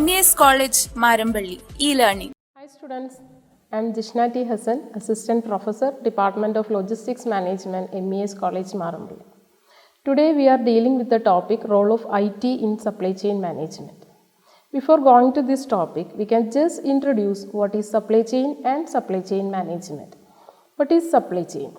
MES College Marampally, e-learning. Hi students, I am Jishna T. Hassan, Assistant Professor, Department of Logistics Management, MES College Marampally. Today we are dealing with the topic role of IT in supply chain management. Before going to this topic, we can just introduce what is supply chain and supply chain management. What is supply chain?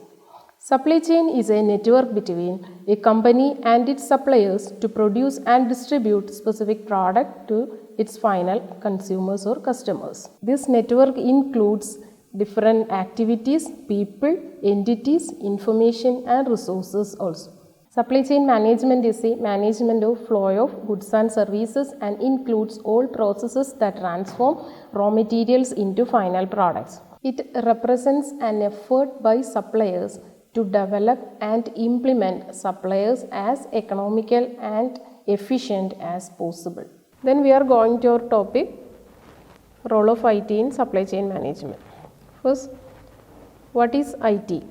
Supply chain is a network between a company and its suppliers to produce and distribute specific product to its final consumers or customers. This network includes different activities, people, entities, information and resources also. Supply chain management is a management of flow of goods and services and includes all processes that transform raw materials into final products. It represents an effort by suppliers to develop and implement suppliers as economical and efficient as possible. Then we are going to our topic, role of IT in supply chain management. First, what is IT?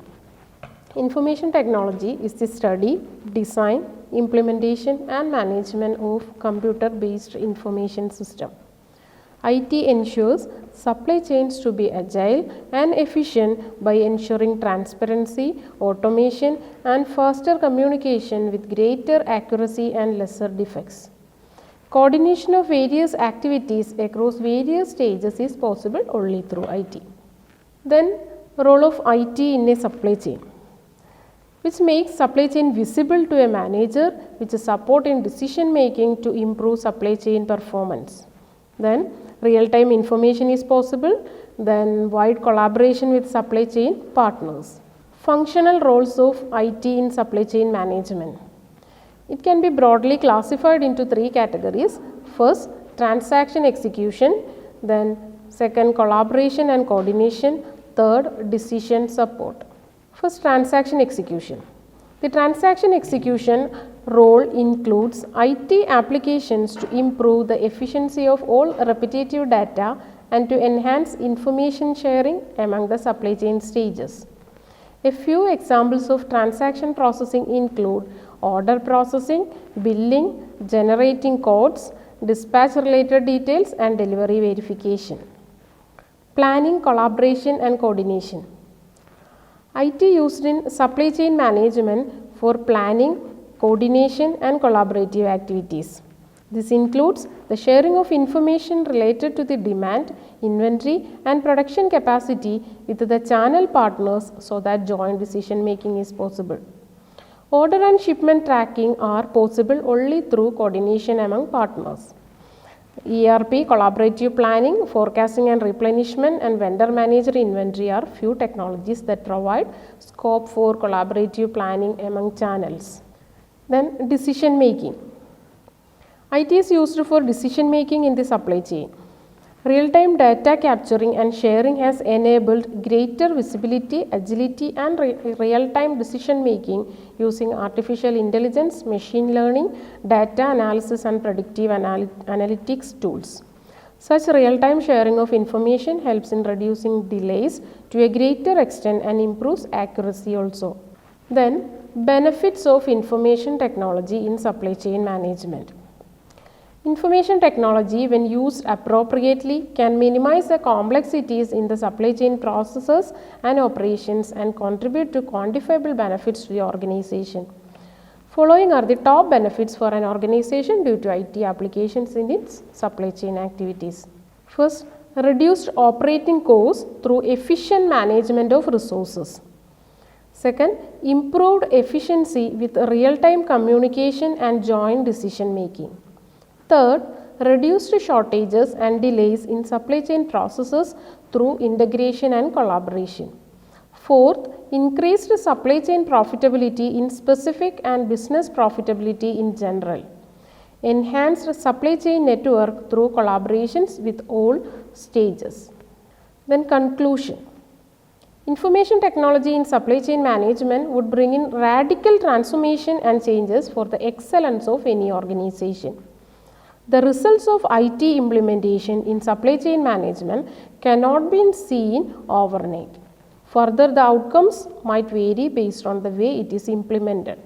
Information technology is the study, design, implementation and management of computer-based information system. IT ensures supply chains to be agile and efficient by ensuring transparency, automation and faster communication with greater accuracy and lesser defects. Coordination of various activities across various stages is possible only through IT. Then, role of IT in a supply chain, which makes supply chain visible to a manager, which is support in decision making to improve supply chain performance. Then, real-time information is possible. Then, wide collaboration with supply chain partners. Functional roles of IT in supply chain management. It can be broadly classified into three categories. First, transaction execution. Then, second, collaboration and coordination. Third, decision support. First, transaction execution. The transaction execution role includes IT applications to improve the efficiency of all repetitive data and to enhance information sharing among the supply chain stages. A few examples of transaction processing include order processing, billing, generating codes, dispatch related details and delivery verification. Planning, collaboration and coordination. IT used in supply chain management for planning, coordination and collaborative activities. This includes the sharing of information related to the demand, inventory and production capacity with the channel partners so that joint decision making is possible. Order and shipment tracking are possible only through coordination among partners. ERP, collaborative planning, forecasting and replenishment and vendor manager inventory are few technologies that provide scope for collaborative planning among channels. Then decision making. IT is used for decision making in the supply chain. Real-time data capturing and sharing has enabled greater visibility, agility and real-time decision making using artificial intelligence, machine learning, data analysis and predictive analytics tools. Such real-time sharing of information helps in reducing delays to a greater extent and improves accuracy also. Then, benefits of information technology in supply chain management. Information technology, when used appropriately, can minimize the complexities in the supply chain processes and operations and contribute to quantifiable benefits to the organization. Following are the top benefits for an organization due to IT applications in its supply chain activities. First, reduced operating costs through efficient management of resources. Second, improved efficiency with real-time communication and joint decision making. Third, reduced shortages and delays in supply chain processes through integration and collaboration. Fourth, increased supply chain profitability in specific and business profitability in general. enhanced supply chain network through collaborations with all stages. Then conclusion. Information technology in supply chain management would bring in radical transformation and changes for the excellence of any organization. The results of IT implementation in supply chain management cannot be seen overnight. Further, the outcomes might vary based on the way it is implemented.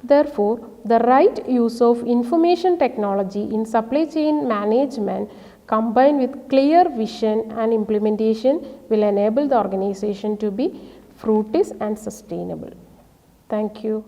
Therefore, the right use of information technology in supply chain management combined with clear vision and implementation will enable the organization to be fruitful and sustainable. Thank you.